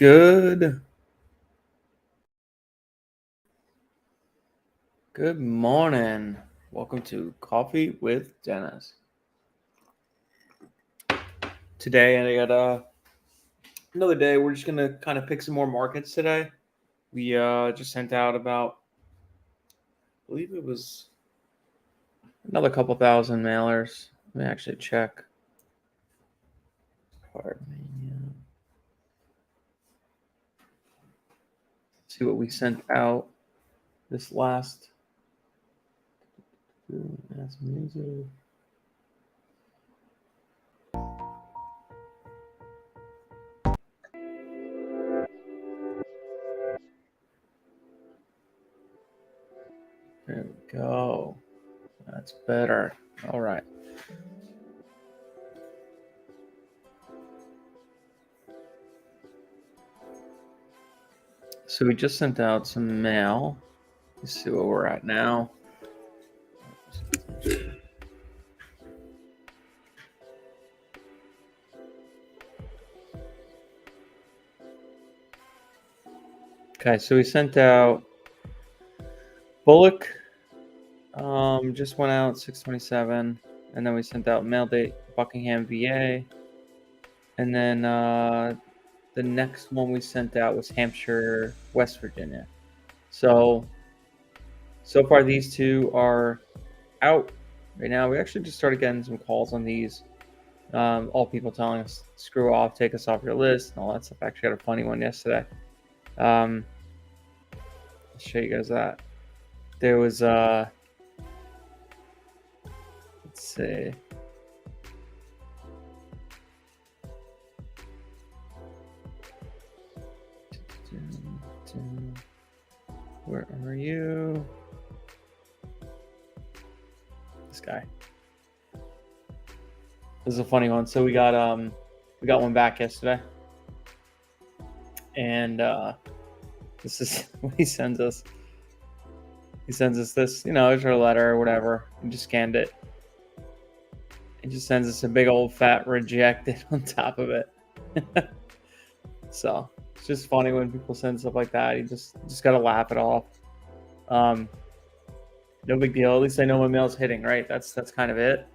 Good morning. Welcome to Coffee with Dennis. Today I got another day. We're just gonna kind of pick some more markets today. We just sent out about, I believe it was another couple thousand mailers. Let me actually check. Pardon me. See what we sent out this last. That's music. There we go. That's better. All right. So we just sent out some mail. Let's see where we're at now. Okay, so we sent out Bullock. Just went out 6/27, and then we sent out mail date Buckingham, VA, and then the next one we sent out was Hampshire, West Virginia. So far these two are out right now. We actually just started getting some calls on these. All people telling us screw off, take us off your list, and all that stuff. I actually got a funny one yesterday. I'll show you guys that. There was let's see. Where are you? This guy. This is a funny one. So we got one back yesterday, and this is what he sends us. He sends us this, it's our letter or whatever. He just scanned it. He just sends us a big old fat rejected on top of it. So it's just funny when people send stuff like that. You just gotta laugh it off. No big deal. At least I know my mail's hitting, right? That's kind of it.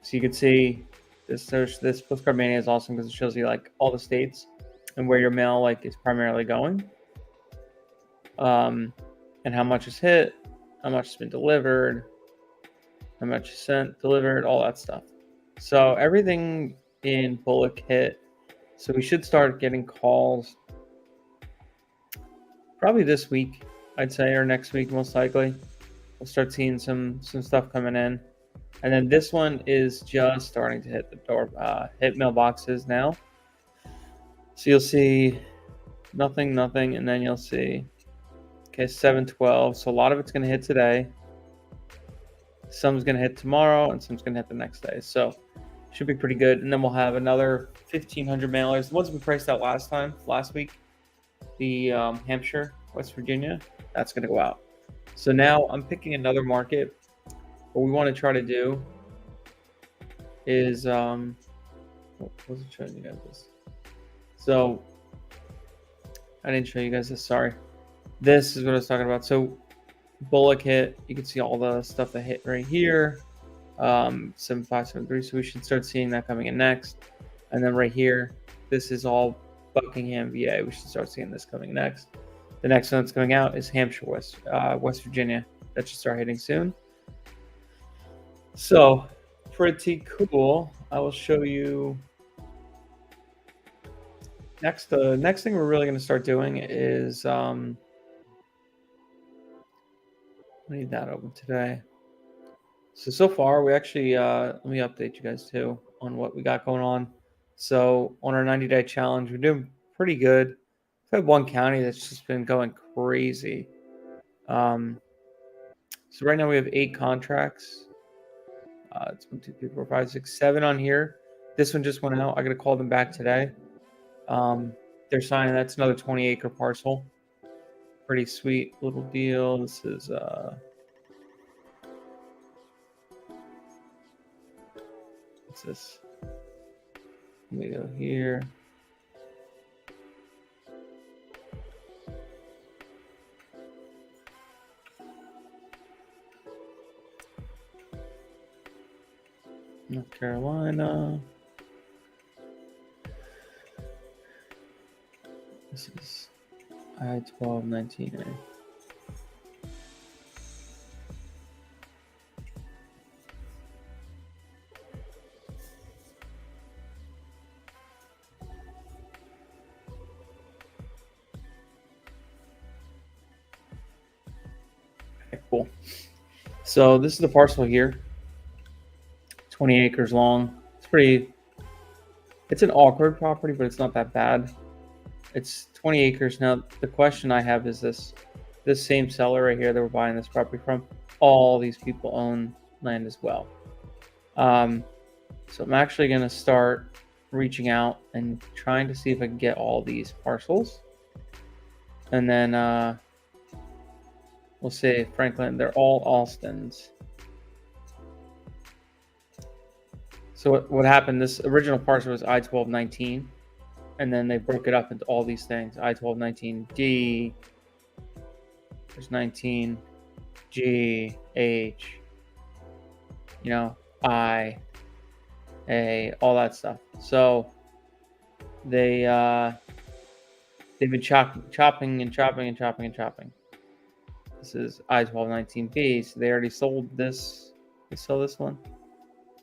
So you can see this Postcard Mania is awesome because it shows you like all the states and where your mail like is primarily going. And how much is hit, how much has been delivered, how much is sent, delivered, all that stuff. So everything in Bullock hit. So we should start getting calls probably this week, I'd say, or next week most likely. We'll start seeing some stuff coming in. And then this one is just starting to hit the door, hit mailboxes now. So you'll see nothing, and then you'll see, okay, 7/12. So a lot of it's going to hit today. Some's going to hit tomorrow, and some's going to hit the next day. So should be pretty good. And then we'll have another 1,500 mailers. The ones we priced out last week, the Hampshire, West Virginia, that's going to go out. So now I'm picking another market. What we want to try to do is, what was it showing you guys this? So I didn't show you guys this, sorry. This is what I was talking about. So Bullock hit, you can see all the stuff that hit right here, 7573. So we should start seeing that coming in next. And then right here, this is all Buckingham, VA. We should start seeing this coming next. The next one that's coming out is Hampshire, West Virginia. That should start hitting soon. So pretty cool. I will show you next. The next thing we're really going to start doing is I need that open today. So far we actually let me update you guys too on what we got going on. So on our 90-day challenge, we're doing pretty good. We've had one county that's just been going crazy. So right now we have 8 contracts. It's 1, 2, 3, 4, 5, 6, 7 on here. This one just went out. I got to call them back today. They're signing. That's another 20-acre parcel. Pretty sweet little deal. This is what's this? Let me go here. North Carolina. This is I-1219A. Okay, cool. So this is the parcel here. 20 acres long. It's an awkward property, but it's not that bad. It's 20 acres. Now, the question I have is this same seller right here that we're buying this property from, all these people own land as well. So I'm actually going to start reaching out and trying to see if I can get all these parcels. And then we'll say Franklin, they're all Alstons. So what happened, this original parcel was I-1219, and then they broke it up into all these things. I-1219D, there's 19, G, H, I, A, all that stuff. So they've been chopping and chopping and chopping and chopping. This is I-1219B, so they already sold this. They sold this one.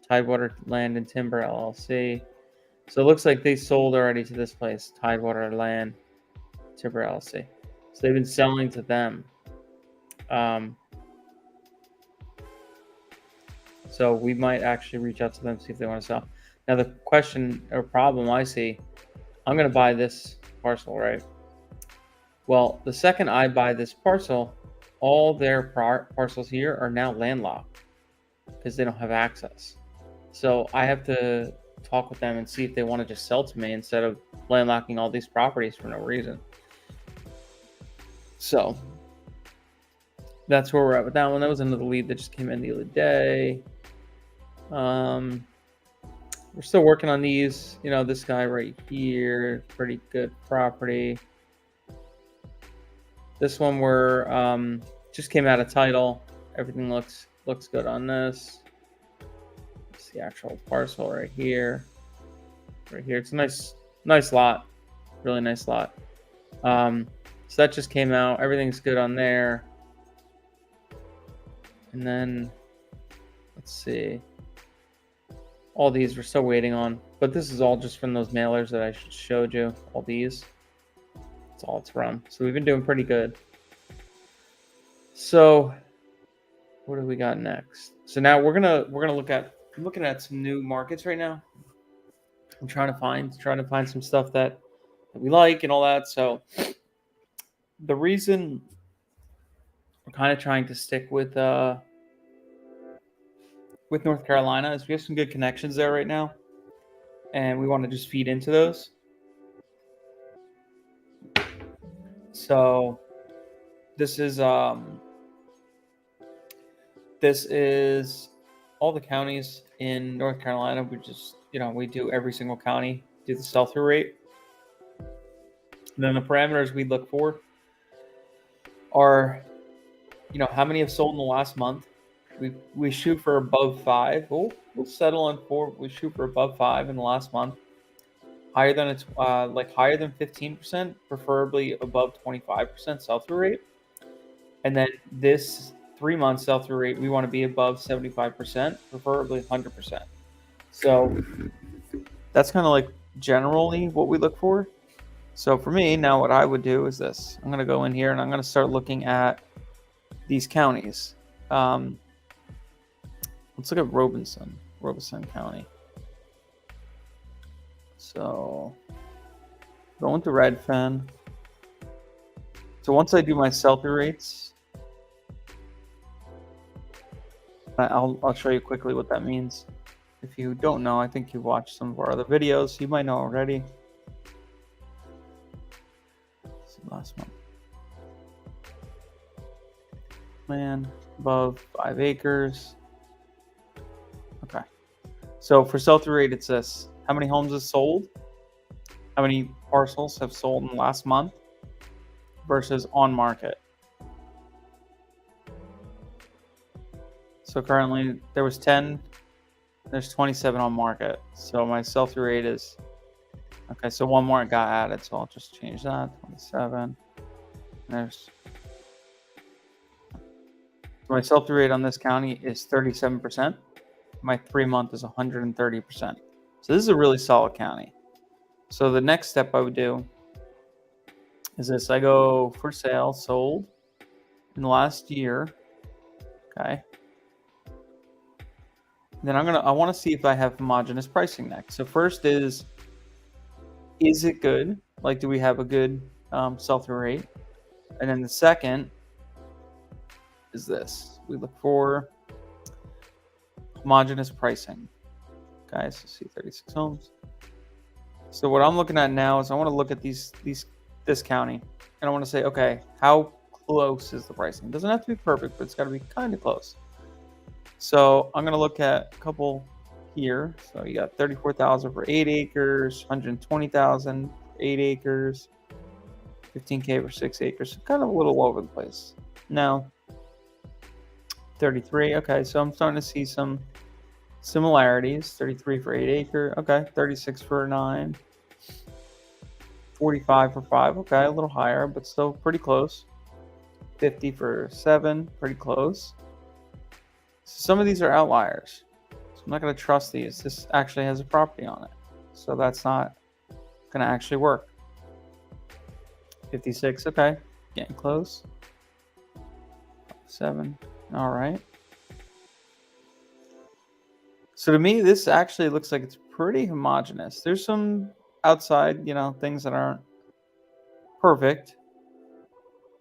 Tidewater Land and Timber LLC. So it looks like they sold already to this place, Tidewater Land Timber LLC. So they've been selling to them. So we might actually reach out to them, see if they want to sell. Now the question or problem I see, I'm going to buy this parcel, right? Well, the second I buy this parcel, all their parcels here are now landlocked because they don't have access. So I have to talk with them and see if they want to just sell to me instead of landlocking all these properties for no reason. So that's where we're at with that one. That was another lead that just came in the other day. We're still working on these. This guy right here, pretty good property. This one we're just came out of title. Everything looks good on this. It's the actual parcel right here. Right here. It's a nice lot. Really nice lot. So that just came out. Everything's good on there. And then let's see. All these we're still waiting on, but this is all just from those mailers that I showed you. All these. That's all it's from. So we've been doing pretty good. So what do we got next? So now we're gonna looking at some new markets right now. I'm trying to find some stuff that we like and all that. So the reason we're kind of trying to stick with North Carolina is we have some good connections there right now, and we want to just feed into those. So this is all the counties in North Carolina. We just we do every single county, do the sell-through rate. And then the parameters we look for are how many have sold in the last month. We shoot for above 5. We'll settle on 4. We shoot for above 5 in the last month. Higher than 15%, preferably above 25% sell-through rate. And then this 3-month sell-through rate, we want to be above 75%, preferably 100%. So that's kind of like generally what we look for. So for me, now what I would do is this. I'm going to go in here and I'm going to start looking at these counties. Let's look at Robeson County. So going to Redfin. So once I do my sell-through rates, I'll show you quickly what that means. If you don't know, I think you've watched some of our other videos. You might know already. Last month. Land above 5 acres. Okay. So for sell-through rate, it's this. How many homes is sold? How many parcels have sold in the last month versus on market? So currently there was 10 There's 27 on market. So my sell-through rate is, okay, so one more got added. So I'll just change that, 27. There's, my sell-through rate on this county is 37%. My 3-month is 130%. So this is a really solid county. So the next step I would do is this. I go for sale, sold in the last year. Okay. Then I want to see if I have homogeneous pricing next. So first is it good? Like, do we have a good sell-through rate? And then the second is this. We look for homogeneous pricing. Okay, so see 36 homes. So what I'm looking at now is I want to look at this county, and I want to say, okay, how close is the pricing? It doesn't have to be perfect, but it's got to be kind of close. So I'm going to look at a couple here. So you got 34,000 for 8 acres, 120,000 for 8 acres, 15K for 6 acres. So kind of a little all over the place. Now, 33. Okay, so I'm starting to see some similarities. 33 for 8 acre. Okay, 36 for 9. 45 for 5. Okay, a little higher, but still pretty close. 50 for 7. Pretty close. Some of these are outliers, so I'm not going to trust these. This actually has a property on it, so that's not going to actually work. 56, okay, getting close. 7, all right. So to me, this actually looks like it's pretty homogeneous. There's some outside, things that aren't perfect.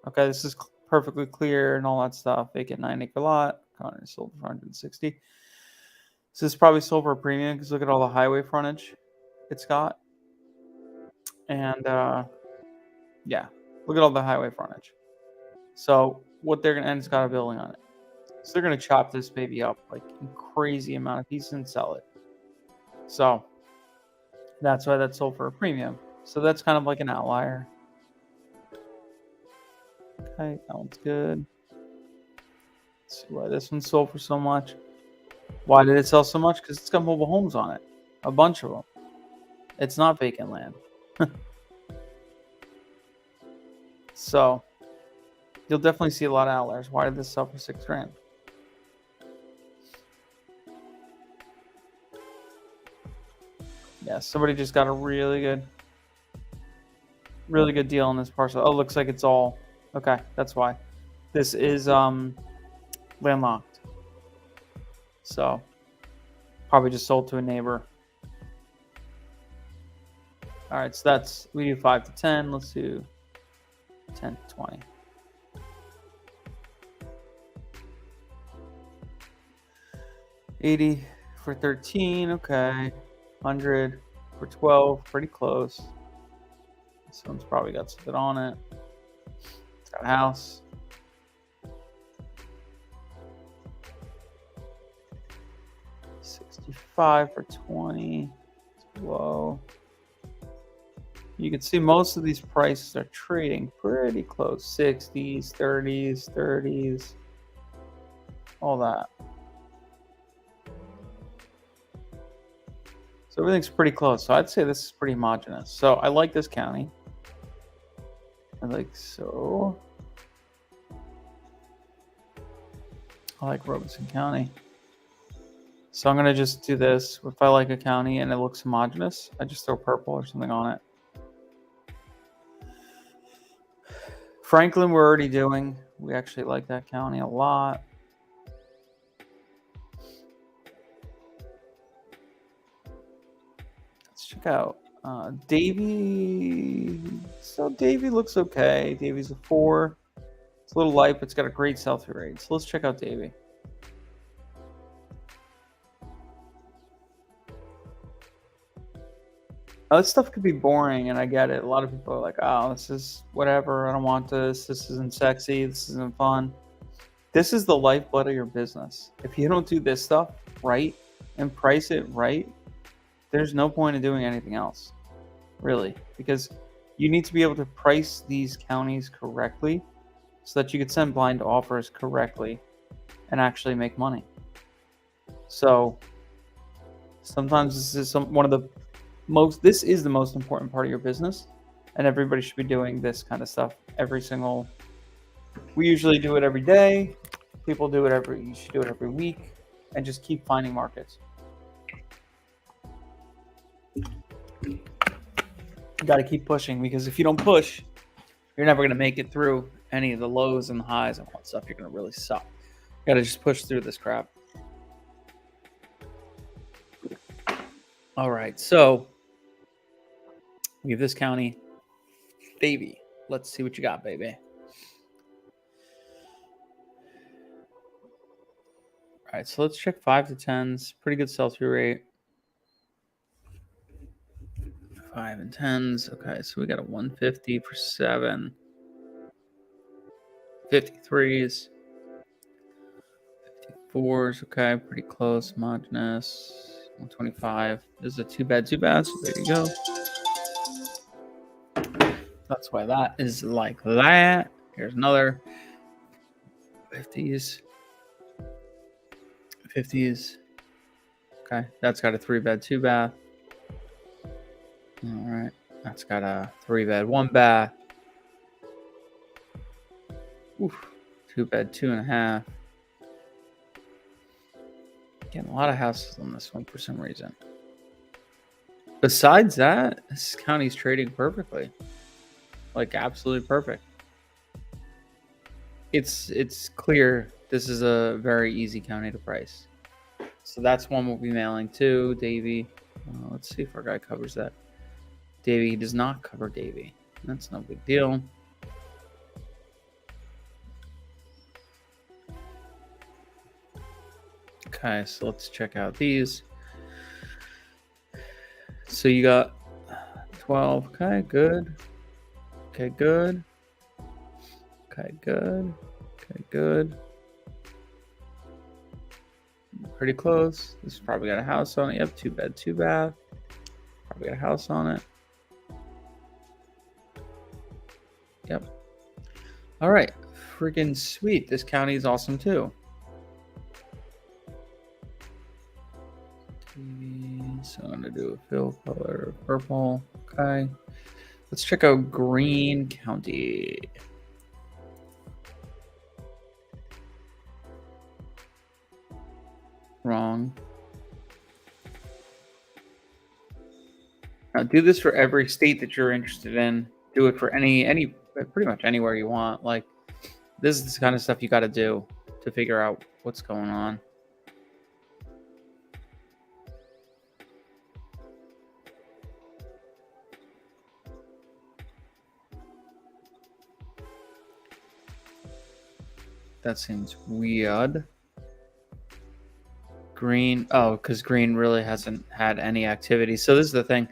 Okay, this is perfectly clear and all that stuff. Vacant 9-acre lot. Connor sold for 160. So this probably sold for a premium because look at all the highway frontage it's got. And yeah, look at all the highway frontage. So what they're gonna, and it's got a building on it. So they're gonna chop this baby up like a crazy amount of pieces and sell it. So that's why that sold for a premium. So that's kind of like an outlier. Okay, that one's good. Let's see why this one sold for so much. Why did it sell so much? Because it's got mobile homes on it. A bunch of them. It's not vacant land. So you'll definitely see a lot of outliers. Why did this sell for $6,000? Yeah, somebody just got a really good deal on this parcel. Oh, looks like it's all okay. That's why. This is landlocked. So probably just sold to a neighbor. All right, so we do 5 to 10. Let's do 10 to 20. $80 for 13. Okay. 100 for 12. Pretty close. This one's probably got something on it. It's got a house. $65 for 20. It's low. You can see most of these prices are trading pretty close. 60s, 30s, 30s, all that. So everything's pretty close. So I'd say this is pretty homogeneous. So I like this county. I like Robeson County. So I'm going to just do this. If I like a county and it looks homogeneous, I just throw purple or something on it. Franklin, we're already doing. We actually like that county a lot. Let's check out Davie. So Davie looks okay. Davie's a 4. It's a little light, but it's got a great sell-through rate. So let's check out Davie. This stuff could be boring, and I get it. A lot of people are like, oh, this is whatever. I don't want this. This isn't sexy. This isn't fun. This is the lifeblood of your business. If you don't do this stuff right and price it right, there's no point in doing anything else, really, because you need to be able to price these counties correctly so that you could send blind offers correctly and actually make money. So Sometimes this is one of the most. This is the most important part of your business, and everybody should be doing this kind of stuff every single. We usually do it every day. People do it every. You should do it every week, and just keep finding markets. You got to keep pushing, because if you don't push, you're never going to make it through any of the lows and the highs and all that stuff. You're going to really suck. You got to just push through this crap. All right, so we have this county, baby. Let's see what you got, baby. All right, so let's check 5 to 10s. Pretty good sell-through rate. 5 and 10s. Okay, so we got a 150 for 7. 53s. 54s. Okay, pretty close. Homogenous. 125. This is a 2-bed, 2-bath. So there you go. That's why that is like that. Here's another 50s. 50s. Okay, that's got a 3-bed, 2-bath. All right, that's got a 3-bed, 1-bath. Oof, 2-bed, 2.5. Getting a lot of houses on this one for some reason. Besides that, this county's trading perfectly. Like, absolutely perfect. It's clear this is a very easy county to price. So that's one we'll be mailing to Davey. Let's see if our guy covers that. Davey does not cover Davey. That's no big deal. Okay, so let's check out these. So you got 12. Okay, good. Okay, good. Okay, good. Okay, good. Pretty close. This has probably got a house on it. Yep, 2-bed, 2-bath. Probably got a house on it. Yep. All right. Freaking sweet. This county is awesome too. So I'm going to do a fill color purple. Okay. Let's check out Greene County. Wrong. Now do this for every state that you're interested in. Do it for any pretty much anywhere you want. Like, this is the kind of stuff you got to do to figure out what's going on. That seems weird. Greene. Oh, because Greene really hasn't had any activity. So this is the thing.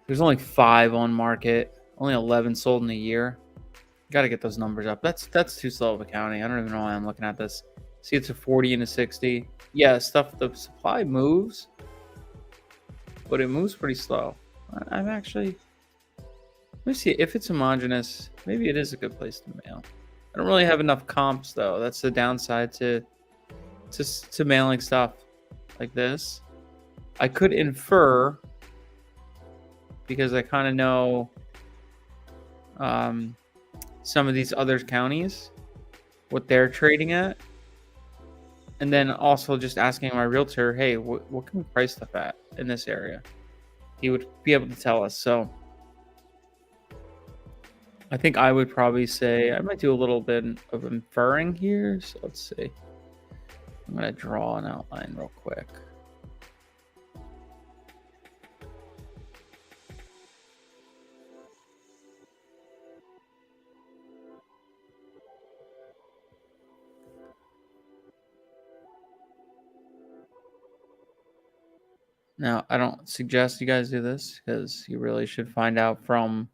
There's only 5 on market. Only 11 sold in a year. Got to get those numbers up. That's too slow of a county. I don't even know why I'm looking at this. See, it's a 40 and a 60. Yeah, the supply moves, but it moves pretty slow. I'm actually. Let me see if it's homogenous. Maybe it is a good place to mail. I don't really have enough comps though. That's the downside to mailing stuff like this. I could infer, because I kind of know some of these other counties, what they're trading at, and then also just asking my realtor, hey, what can we price stuff at in this area? He would be able to tell us. So I think I would probably say I might do a little bit of inferring here. So let's see. I'm going to draw an outline real quick. Now, I don't suggest you guys do this, because you really should find out from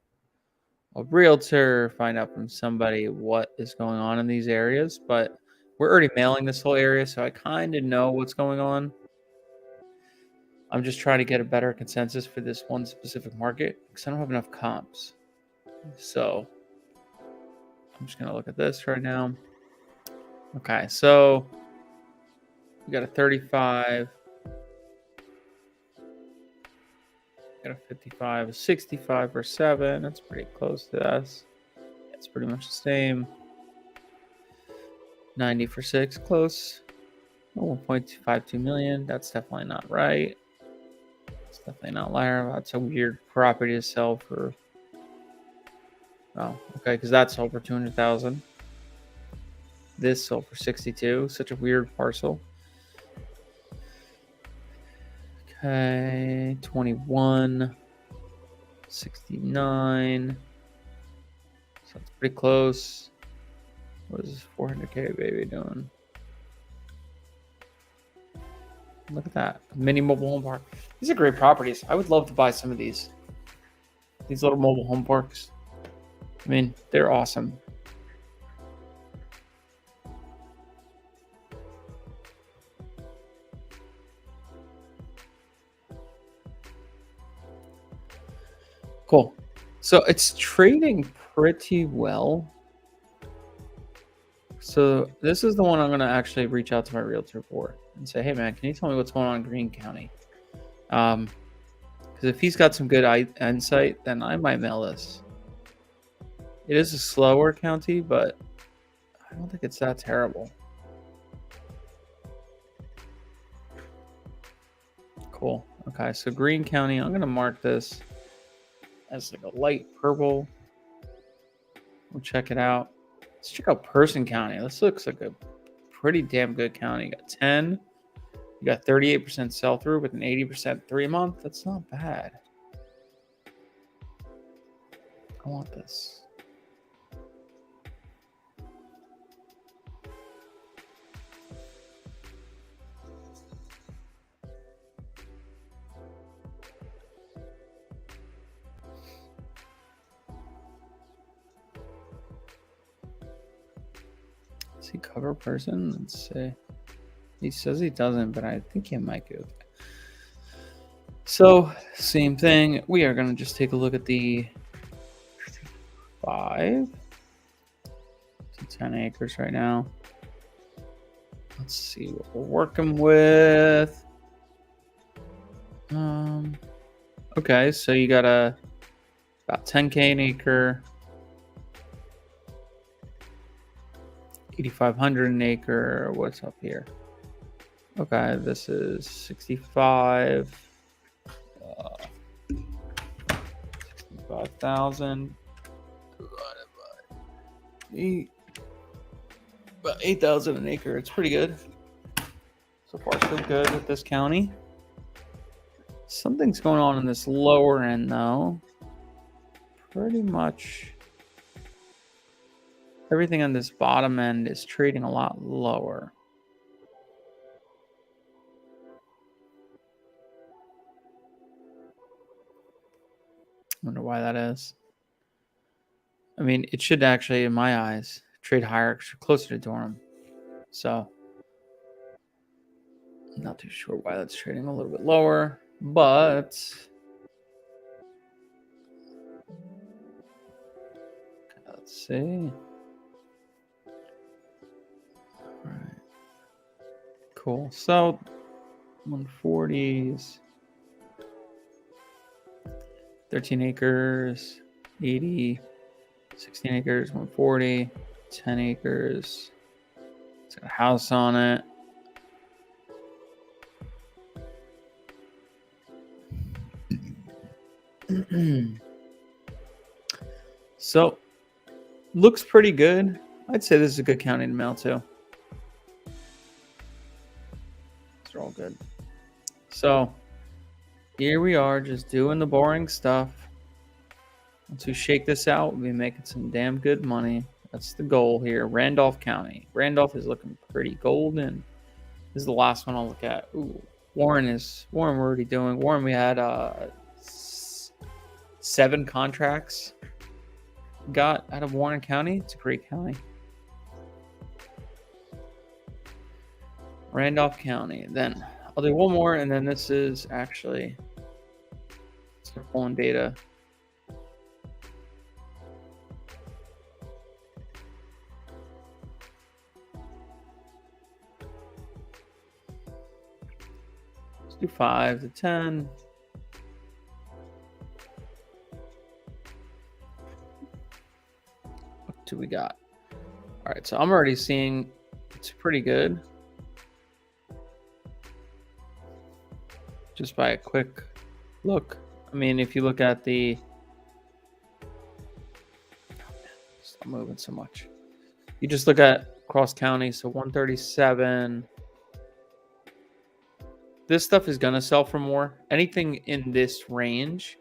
a realtor, find out from somebody what is going on in these areas. But we're already mailing this whole area, so I kind of know what's going on. I'm just trying to get a better consensus for this one specific market, because I don't have enough comps. So I'm just going to look at this right now. Okay, so we got a 35. Got a 55, a 65 for 7. That's pretty close to this. It's pretty much the same. 90 for 6, close. Oh, 1.252 million. That's definitely not right. It's definitely not LIA. That's a weird property to sell for. Oh, okay, because that sold for 200,000. This sold for 62. Such a weird parcel. Okay, 21, 69. So it's pretty close. What is this 400K baby doing? Look at that. Mini mobile home park. These are great properties. I would love to buy some of these. These little mobile home parks. I mean, they're awesome. Cool. So it's trading pretty well. So this is the one I'm going to actually reach out to my realtor for and say, hey, man, can you tell me what's going on in Greene County? Because if he's got some good insight, then I might mail this. It is a slower county, but I don't think it's that terrible. Cool. Okay, so Greene County, I'm going to mark this as like a light purple. We'll check it out. Let's check out Person County. This looks like a pretty damn good county. You got 10. You got 38% sell through with an 80% 3-month. That's not bad. I want this. Does he cover Person? Let's see. He says he doesn't, but I think he might go. So, same thing. We are going to just take a look at the 5 to 10 acres right now. Let's see what we're working with. Okay, so you got about 10K an acre, 8,500 an acre. What's up here? Okay, this is 65. 65,000 divided by 8. About 8,000 an acre. It's pretty good. So far, so good with this county. Something's going on in this lower end, though. Pretty much everything on this bottom end is trading a lot lower. Wonder why that is. I mean, it should actually, in my eyes, trade higher, closer to Durham. So, I'm not too sure why that's trading a little bit lower, but let's see. All right. Cool. So, 140s, 13 acres, 80, 16 acres, 140, 10 acres. It's got a house on it. So, looks pretty good. I'd say this is a good county to mail to. These are all good. So, here we are, just doing the boring stuff. Once we shake this out, we'll be making some damn good money. That's the goal here. Randolph County. Randolph is looking pretty golden. This is the last one I'll look at. Ooh, Warren we're already doing. Warren, we had 7 contracts got out of Warren County. It's a great county. Randolph County. Then I'll do one more, and then this is actually start pulling data. Let's do 5 to 10. see what we got. All right, so I'm already seeing it's pretty good. Just by a quick look. I mean, if you look at the... Stop moving so much. You just look at cross county, so 137. This stuff is going to sell for more. Anything in this range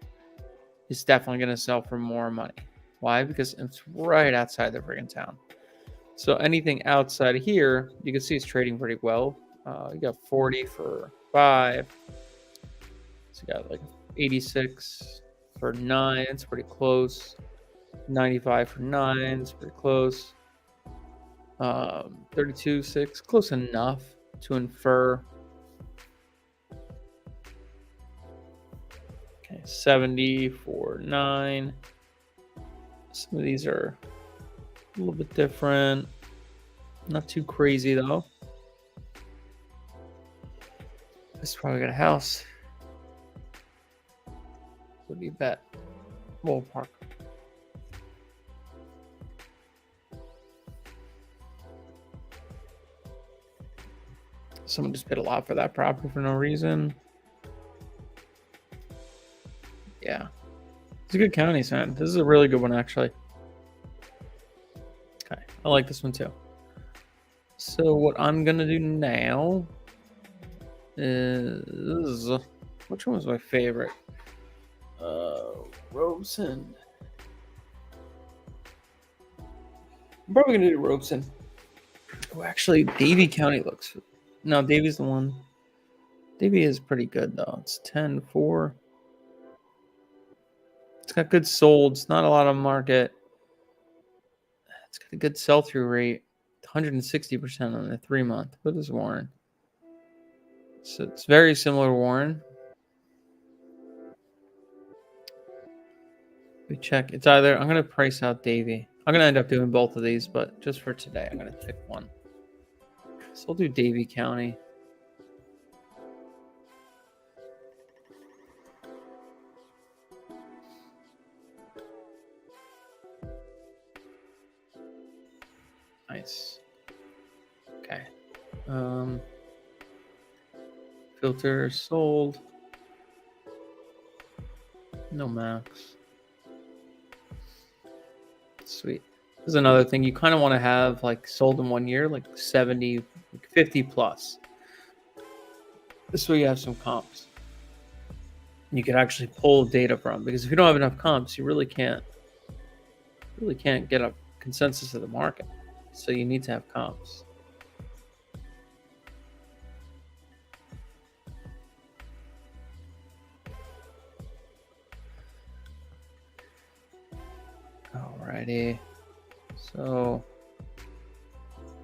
is definitely going to sell for more money. Why? Because it's right outside the friggin' town. So anything outside of here, you can see it's trading pretty well. You got 40 for 5. So you got like 86 for 9. It's pretty close. 95 for 9. It's pretty close. 32.6. Close enough to infer. Okay, 70 for 9. Some of these are a little bit different. Not too crazy though. This is probably got a house. What do you bet? Ballpark. Someone just paid a lot for that property for no reason. Yeah. It's a good county, son. This is a really good one, actually. Okay. I like this one, too. So what I'm going to do now is... Which one was my favorite? Robeson. I'm probably going to do Robeson. Oh, actually, Davie County looks... No, Davie's the one. Davie is pretty good, though. It's 10-4. It's got good solds, not a lot on market. It's got a good sell-through rate, 160% on the 3-month. What is Warren? So it's very similar to Warren. We check. It's either, I'm going to price out Davie. I'm going to end up doing both of these, but just for today, I'm going to pick one. So we'll do Davie County. Nice. Okay. Filter sold. No max. Sweet. This is another thing you kind of want to have like sold in 1 year, like 70, 50 plus. This way you have some comps. You can actually pull data from, because if you don't have enough comps, you really can't get a consensus of the market. So you need to have comps. Alrighty. So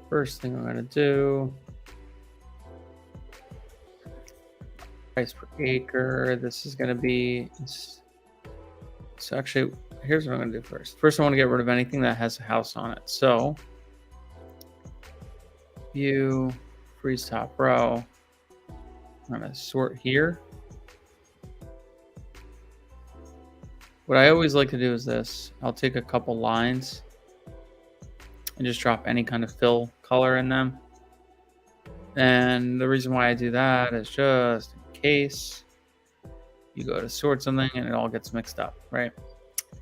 first thing I'm gonna do, price per acre. This is gonna be, so actually here's what I'm gonna do first. First I want to get rid of anything that has a house on it. So view, freeze top row. I'm gonna sort here. What I always like to do is this. I'll take a couple lines and just drop any kind of fill color in them. And the reason why I do that is just in case you go to sort something and it all gets mixed up, right?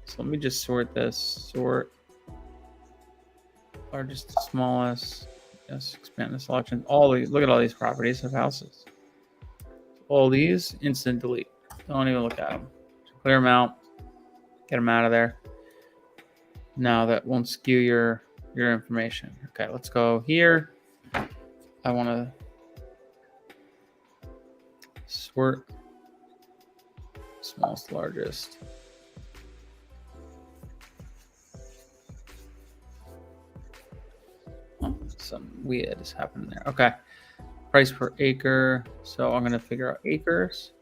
So let me just sort this. Sort largest to smallest. Yes, expand the selection. All these, look at all these properties of houses. All these, instant delete. Don't even look at them. Clear them out. Get them out of there. Now that won't skew your information. Okay, let's go here. I want to sort smallest, largest. Oh, some weird is happening there. Okay, price per acre. So I'm going to figure out acres.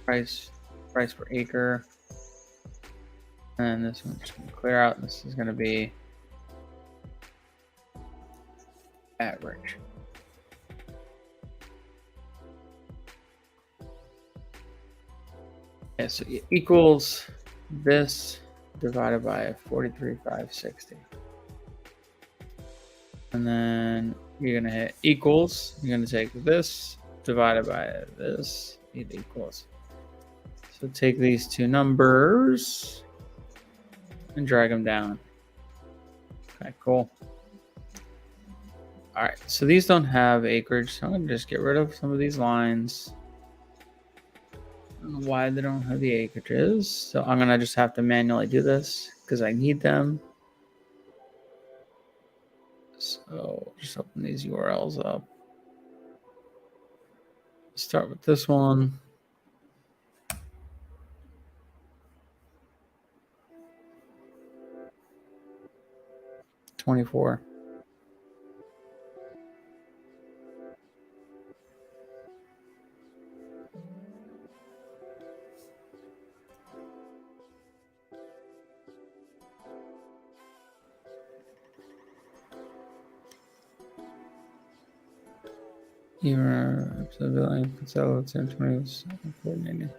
Price per acre, and this one's just going to clear out. This is going to be average. Yeah, so it equals this divided by 43,560. And then you're going to hit equals. You're going to take this divided by this. It equals. So take these two numbers and drag them down. Okay, cool. All right, so these don't have acreage, so I'm going to just get rid of some of these lines. I don't know why they don't have the acreages, so I'm going to just have to manually do this because I need them. So just open these URLs up. Start with this one. $24. Even coordinating.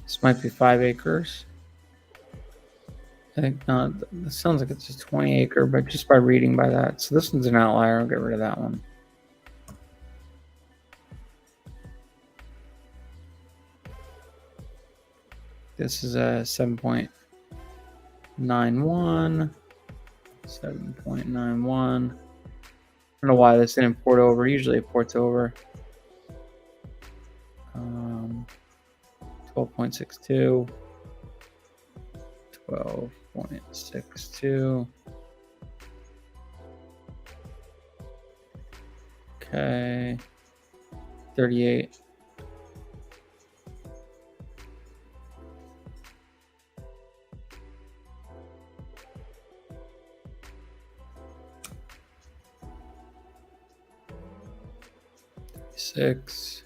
This might be 5 acres. I think not. This sounds like it's a 20 acre, but just by reading by that. So this one's an outlier. I'll get rid of that one. This is a 7.91. 7.91. I don't know why this didn't port over. Usually it ports over. 12.62. 12.62. Okay. 38. Six.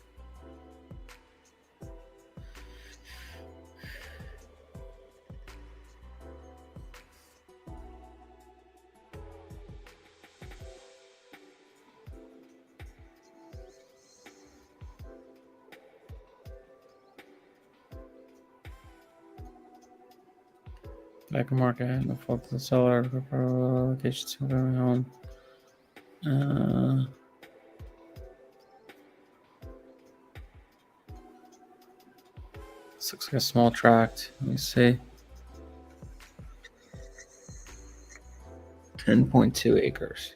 Back market, no fault to the seller, locations of every home. This looks like a small tract. Let me see. 10.2 acres.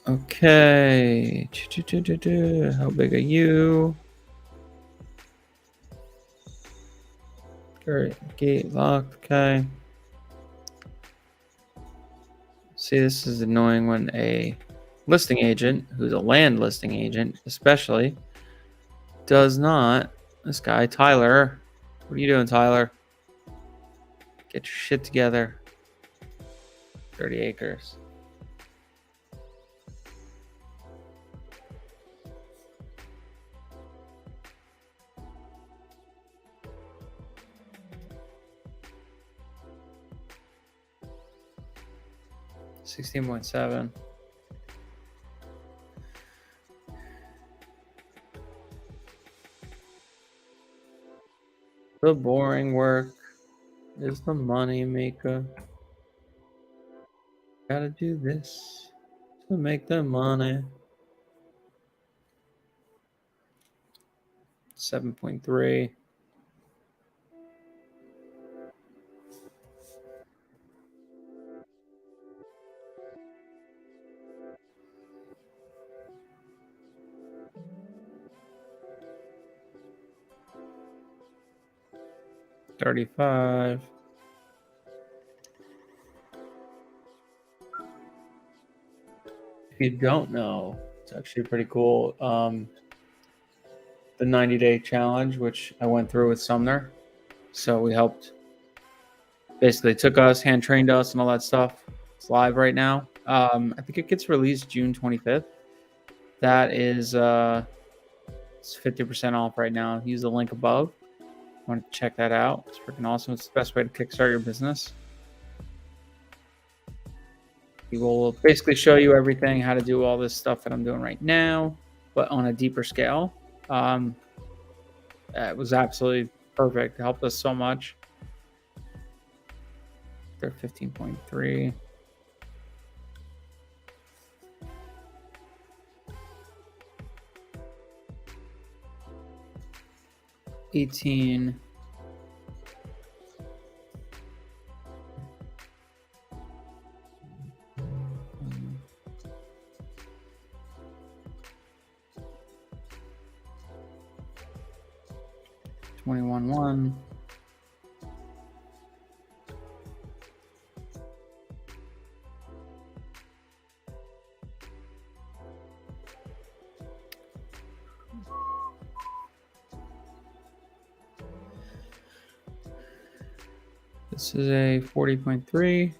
Okay. How big are you? Gate locked. Okay. See, this is annoying when a listing agent, who's a land listing agent, especially, does not. This guy, Tyler. What are you doing, Tyler? Get your shit together. 30 acres. $16.7. The boring work is the money maker. Gotta do this to make the money. 7.3. $35. If you don't know, It's actually pretty cool. The 90-day challenge, which I went through with Sumner. So we helped, basically took us, hand trained us, and all that stuff. It's live right now. I think it gets released June 25th. That is it's 50% off right now. Use the link above. Want to check that out? It's freaking awesome. It's the best way to kickstart your business. We will basically show you everything, how to do all this stuff that I'm doing right now, but on a deeper scale. It was absolutely perfect. It helped us so much. They're 15.3. $18. $21.1. This is a 40.3.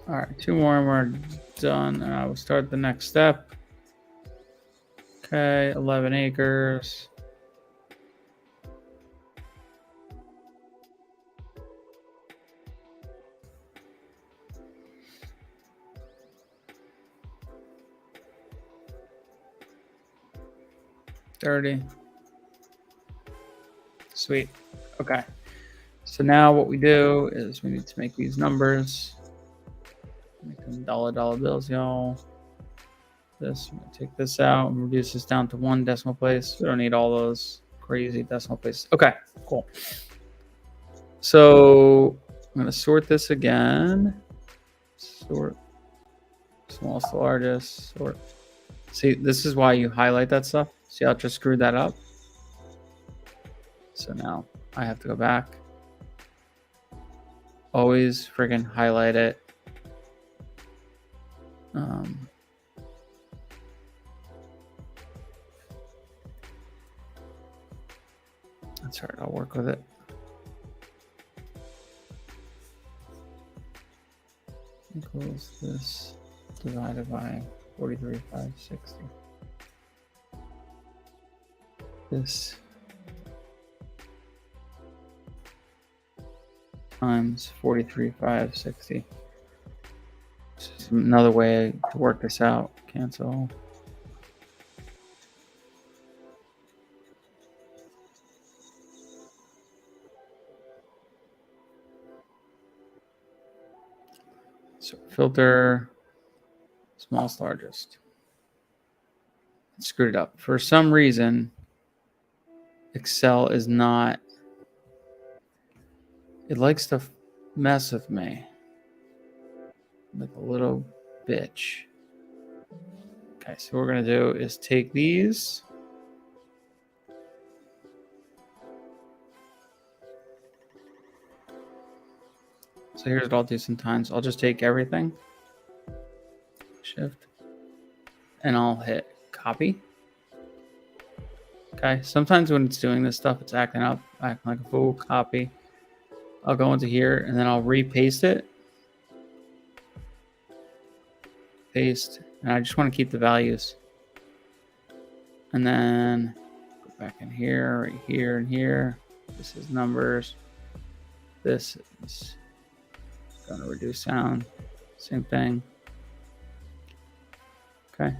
All right, 2 more and we're done. And I will start the next step. Okay, 11 acres. $30. Sweet. Okay. So now what we do is we need to make these numbers. Make them dollar bills, y'all. This, I'm gonna take this out and reduce this down to 1 decimal place. We don't need all those crazy decimal places. Okay, cool. So I'm gonna sort this again. Sort smallest to largest. Sort. See, this is why you highlight that stuff. See how I just screwed that up? So now I have to go back. Always friggin' highlight it. That's all right, I'll work with it. Equals this divided by 43,560. This times 43,560. This is another way to work this out. Cancel. So filter smallest largest. Screwed it up. For some reason, Excel is not, it likes to mess with me like a little bitch. Okay, so what we're gonna do is take these. So here's what I'll do sometimes. I'll just take everything, shift, and I'll hit copy. Okay, sometimes when it's doing this stuff, it's acting up, acting like a fool. Copy. I'll go into here and then I'll repaste it. Paste, and I just want to keep the values. And then go back in here, right here, and here. This is numbers. This is going to reduce sound. Same thing. Okay.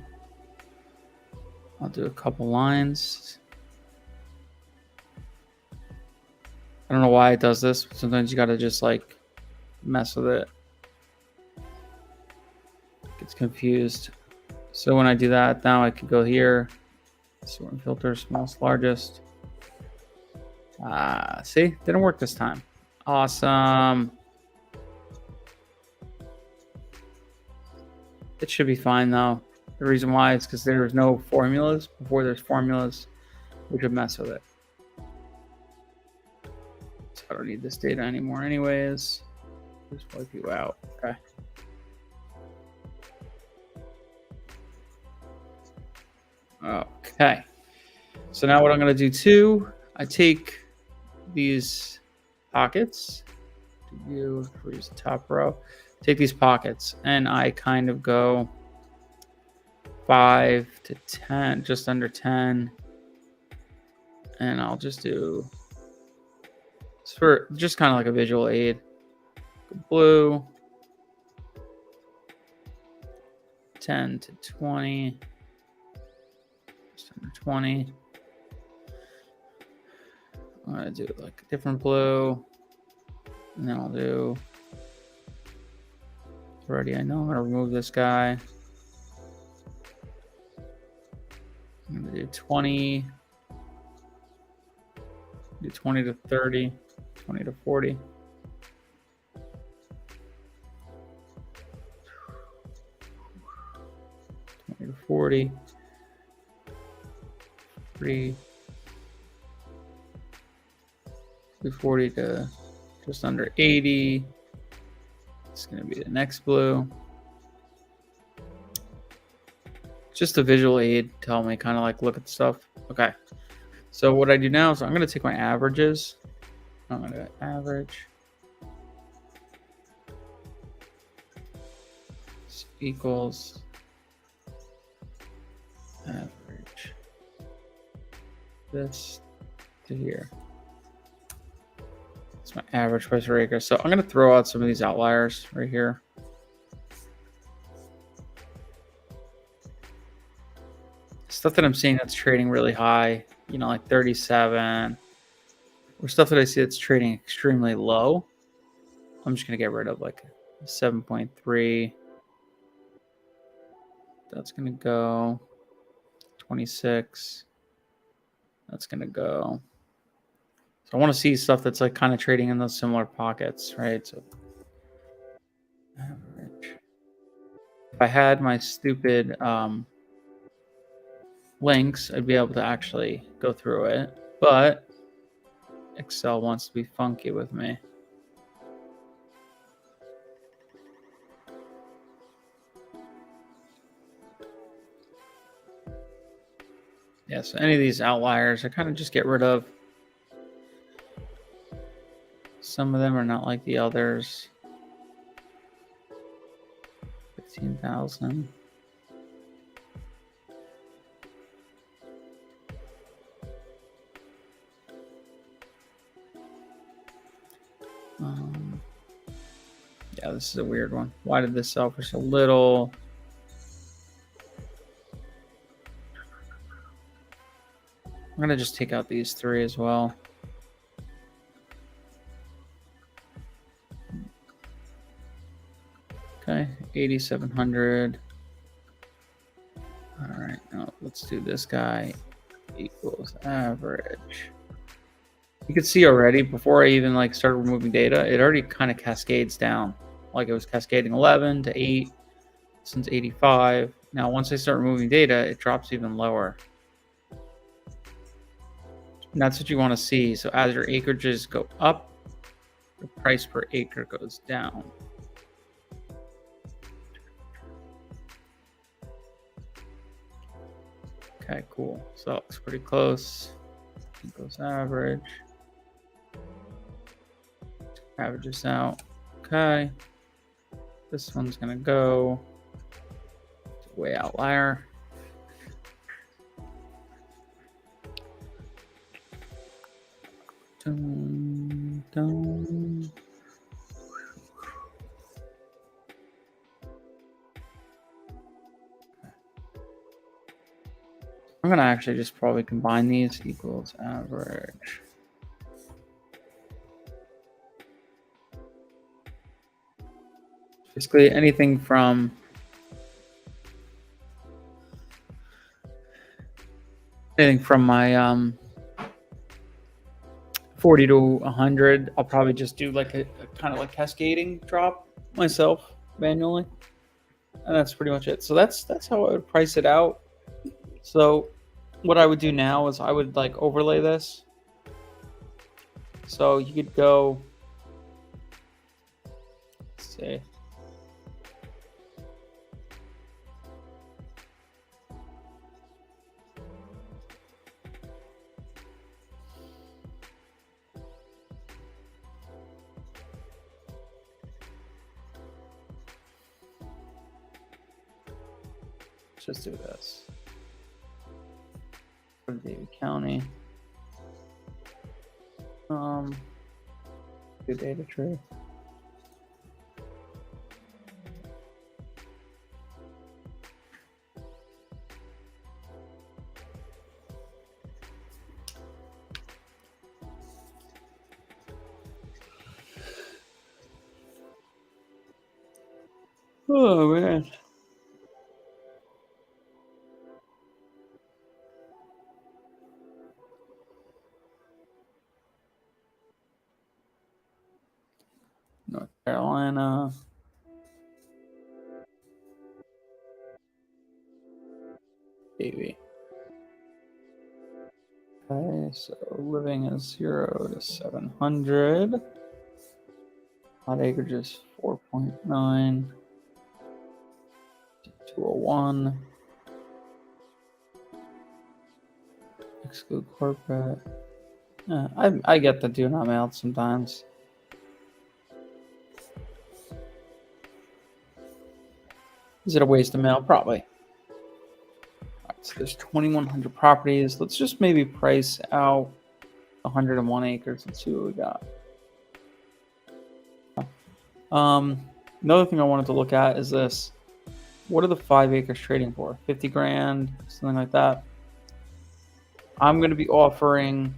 I'll do a couple lines. I don't know why it does this. Sometimes you got to just like mess with it. Gets confused. So when I do that, now I can go here, sort and filter, smallest, largest. See, didn't work this time. Awesome. It should be fine though. The reason why is because there's no formulas. Before there's formulas, we could mess with it. So I don't need this data anymore anyways. Just wipe you out. Okay. Okay. So now what I'm going to do too, I take these pockets, view, freeze the top row, take these pockets, and I kind of go 5 to 10, just under 10. And I'll just do, it's for just kind of like a visual aid. Blue, 10 to 20, just under 20. I'm going to do like a different blue. And then I'll do, already I know I'm going to remove this guy. I'm going to do 20. Do 20 to 30, 20 to 40. To 40, 3, 40 to just under 80. It's going to be the next blue. Just a visual aid, tell me kind of like look at stuff. Okay. So what I do now is I'm going to take my averages. I'm going to average. This equals average this to here. It's my average price per acre. So I'm going to throw out some of these outliers right here. Stuff that I'm seeing that's trading really high, you know, like 37, or stuff that I see that's trading extremely low. I'm just going to get rid of like 7.3. That's going to go 26. That's going to go. So I want to see stuff that's like kind of trading in those similar pockets, right? So average. If I had my stupid links, I'd be able to actually go through it, but Excel wants to be funky with me. Yeah, so any of these outliers, I kind of just get rid of. Some of them are not like the others. 15,000. Yeah, this is a weird one. Why did this sell for so little? I'm going to just take out these three as well. Okay, 8,700. All right, now let's do this guy equals average. You can see already before I even like started removing data, it already kind of cascades down. Like it was cascading 11 to 8 since 85. Now once I start removing data, it drops even lower. And that's what you want to see. So as your acreages go up, the price per acre goes down. Okay, cool. So it looks pretty close. Equals average. Averages out. Okay. This one's gonna go way outlier. Dun, dun. I'm gonna actually just probably combine these. Equals average. Basically anything from my 40 to 100, I'll probably just do like a kind of like cascading drop myself manually, and that's pretty much it. So that's how I would price it out. So what I would do now is I would like overlay this. So you could go Let's see. Let's just do this. Go to Davie County. Do data tree. Oh man. North Carolina. Davie. Okay, so living is 0 to 700. Lot acreage is 4.9 to 201. Exclude corporate. I get the do not mail sometimes. Is it a waste of mail? Probably. All right, so there's 2,100 properties. Let's just maybe price out 101 acres and see what we got. Another thing I wanted to look at is this. What are the 5 acres trading for? 50 grand, something like that. I'm going to be offering.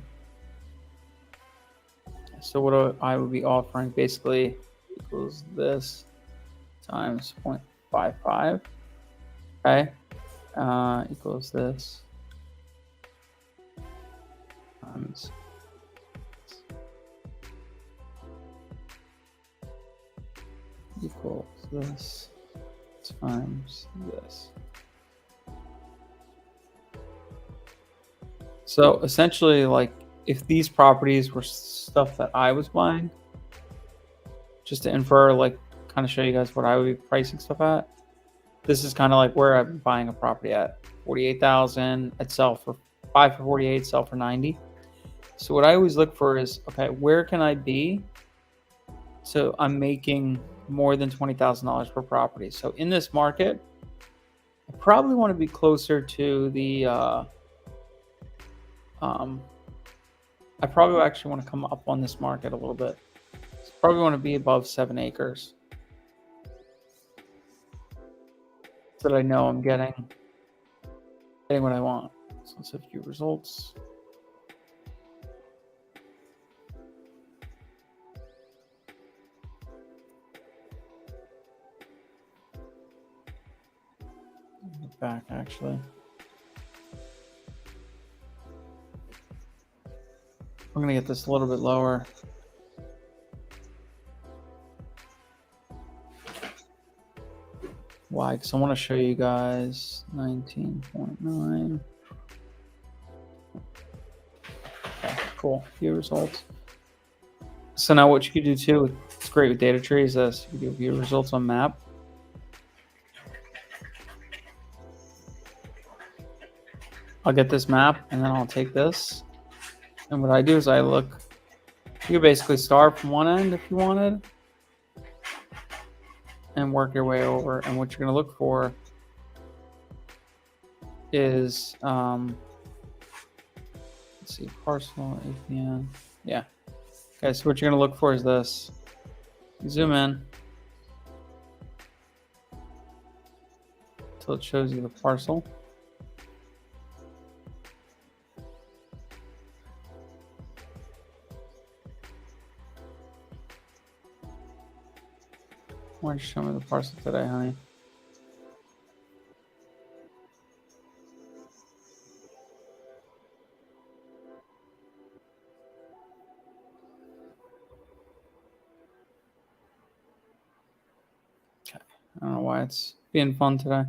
So what I would be offering basically equals this times 0.55. Okay. Equals this times equals this times this. So essentially, like, if these properties were stuff that I was buying, just to infer, like, kind of show you guys what I would be pricing stuff at. This is kind of like where I'm buying a property at 48,000. I'd sell for 48, sell for 90. So what I always look for is, okay, where can I be? So I'm making more than $20,000 per property. So in this market, I probably want to be closer to the. I probably actually want to come up on this market a little bit. So probably want to be above 7 acres. So that I know I'm getting what I want. So let's have view results. Get back actually. I'm gonna get this a little bit lower. Why? Because I want to show you guys 19.9. Okay, cool. View results. So now what you could do too, it's great with data tree, is this. You can do view results on map. I'll get this map and then I'll take this. And what I do is I look, you basically start from one end if you wanted and work your way over. And what you're going to look for is, let's see, parcel, APN. Yeah. Okay, so what you're going to look for is this. Zoom in until it shows you the parcel. Why don't you show me the parcel today, honey? Okay. I don't know why it's being fun today.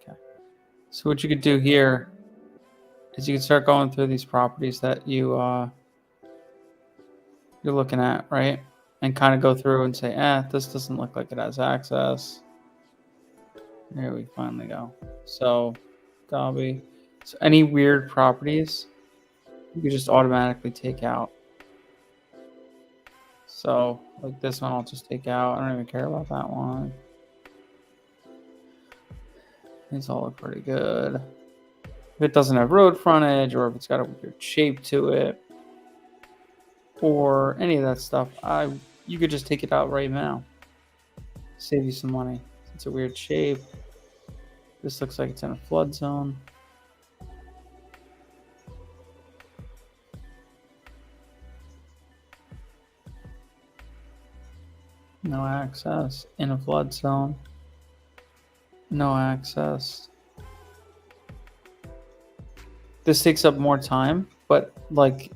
Okay. So what you could do here is you can start going through these properties that you're looking at, right? And kind of go through and say, this doesn't look like it has access. Here we finally go. So, Dobby. So any weird properties, you can just automatically take out. So, like this one, I'll just take out. I don't even care about that one. These all look pretty good. If it doesn't have road frontage, or if it's got a weird shape to it, or any of that stuff, you could just take it out right now. Save you some money. It's a weird shape. This looks like it's in a flood zone. No access. In a flood zone. No access. This takes up more time, but like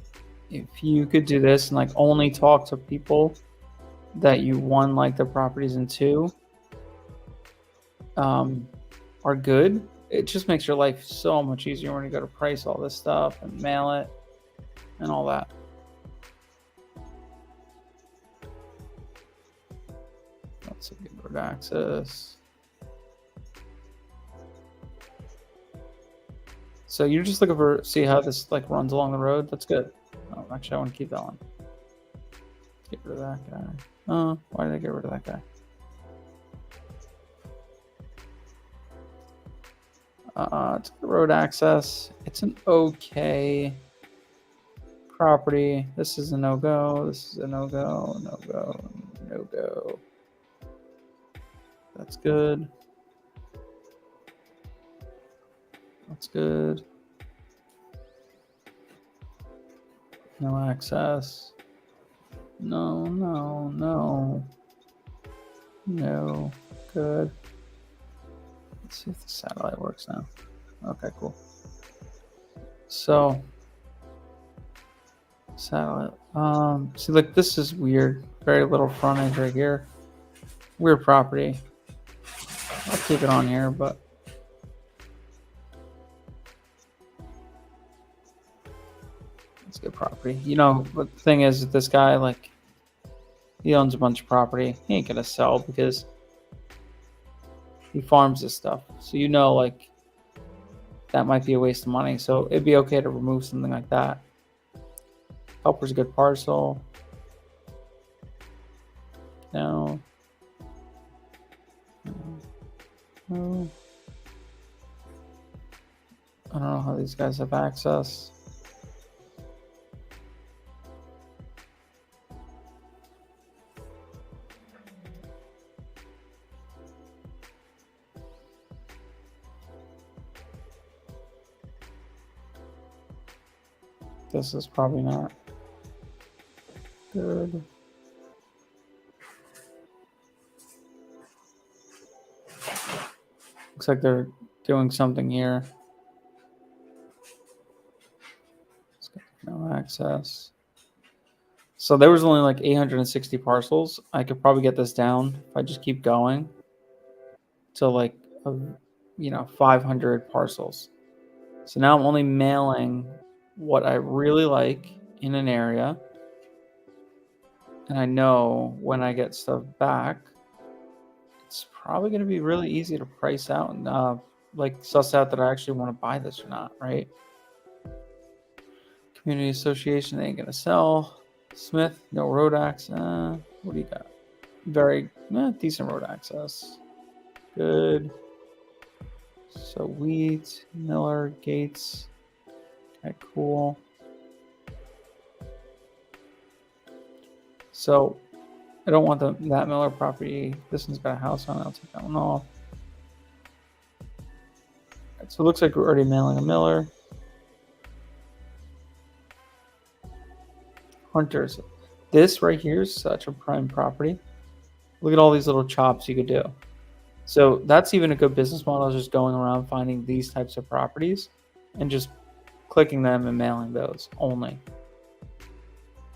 if you could do this and like only talk to people that you won like the properties in 2 are good, it just makes your life so much easier when you go to price all this stuff and mail it and all that. Let's see, road access. So you're just looking for see how this like runs along the road. That's good. Oh, actually, I want to keep that one. Get rid of that guy. Oh, why did I get rid of that guy? It's road access. It's an okay property. This is a no-go. This is a no-go. No-go. No-go. That's good. That's good. No access. No, no, no. No. Good. Let's see if the satellite works now. Okay, cool. So, satellite. See, like this is weird. Very little frontage right here. Weird property. I'll keep it on here, but it's good property. You know, but the thing is, this guy, like, he owns a bunch of property. He ain't gonna sell because he farms this stuff. So you know, like, that might be a waste of money. So it'd be okay to remove something like that. Helper's a good parcel. No. No. I don't know how these guys have access. This is probably not good. Looks like they're doing something here. No access. So there was only like 860 parcels. I could probably get this down if I just keep going to like, 500 parcels. So now I'm only mailing what I really like in an area. And I know when I get stuff back, it's probably going to be really easy to price out and like suss out that I actually want to buy this or not, right? Community association, they ain't going to sell. Smith, no road access. What do you got? Very decent road access. Good. So Wheat, Miller, Gates. Okay, cool. So I don't want that Miller property. This one's got a house on it. I'll take that one off. Right, so it looks like we're already mailing a Miller. Hunters. This right here is such a prime property. Look at all these little chops you could do. So that's even a good business model, is just going around finding these types of properties and just clicking them and mailing those only.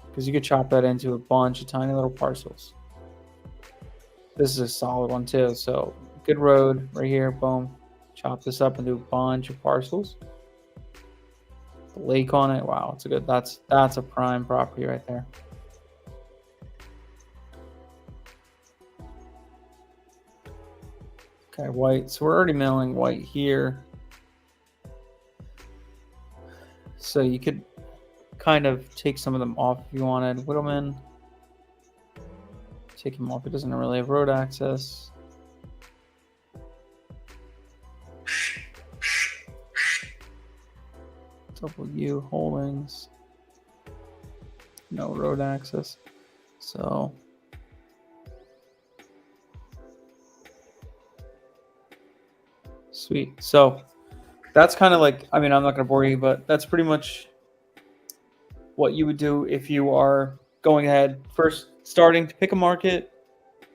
Because you could chop that into a bunch of tiny little parcels. This is a solid one too. So good road right here, boom. Chop this up into a bunch of parcels. the lake on it. Wow, it's a good. That's a prime property right there. Okay, white. So we're already mailing white here. So you could kind of take some of them off if you wanted. Whittleman. Take him off. It doesn't really have road access. W Holdings. No road access. So sweet. So that's kind of like, I mean, I'm not going to bore you, but that's pretty much what you would do if you are going ahead. First, starting to pick a market,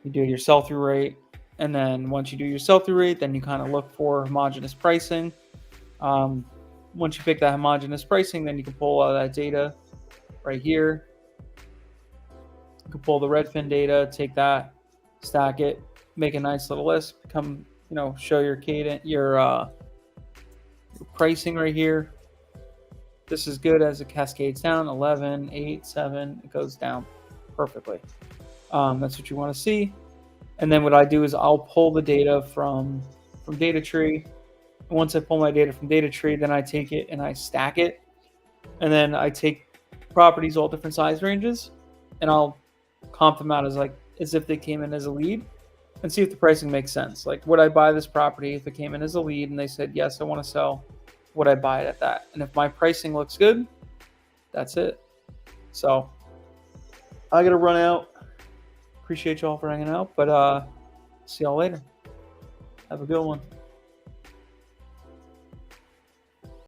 you do your sell-through rate. And then once you do your sell-through rate, then you kind of look for homogeneous pricing. Once you pick that homogeneous pricing, then you can pull all that data right here. You can pull the Redfin data, take that, stack it, make a nice little list, show your cadence, your pricing right here. This is good as it cascades down, 11, 8, 7, it goes down perfectly. That's what you want to see. And then what I do is I'll pull the data from data tree. And once I pull my data from data tree, then I take it and I stack it. And then I take properties, all different size ranges, and I'll comp them out as if they came in as a lead and see if the pricing makes sense. Like, would I buy this property if it came in as a lead and they said, yes, I want to sell, would I buy it at that? And if my pricing looks good, that's it. So I got to run out. Appreciate y'all for hanging out, but see y'all later. Have a good one.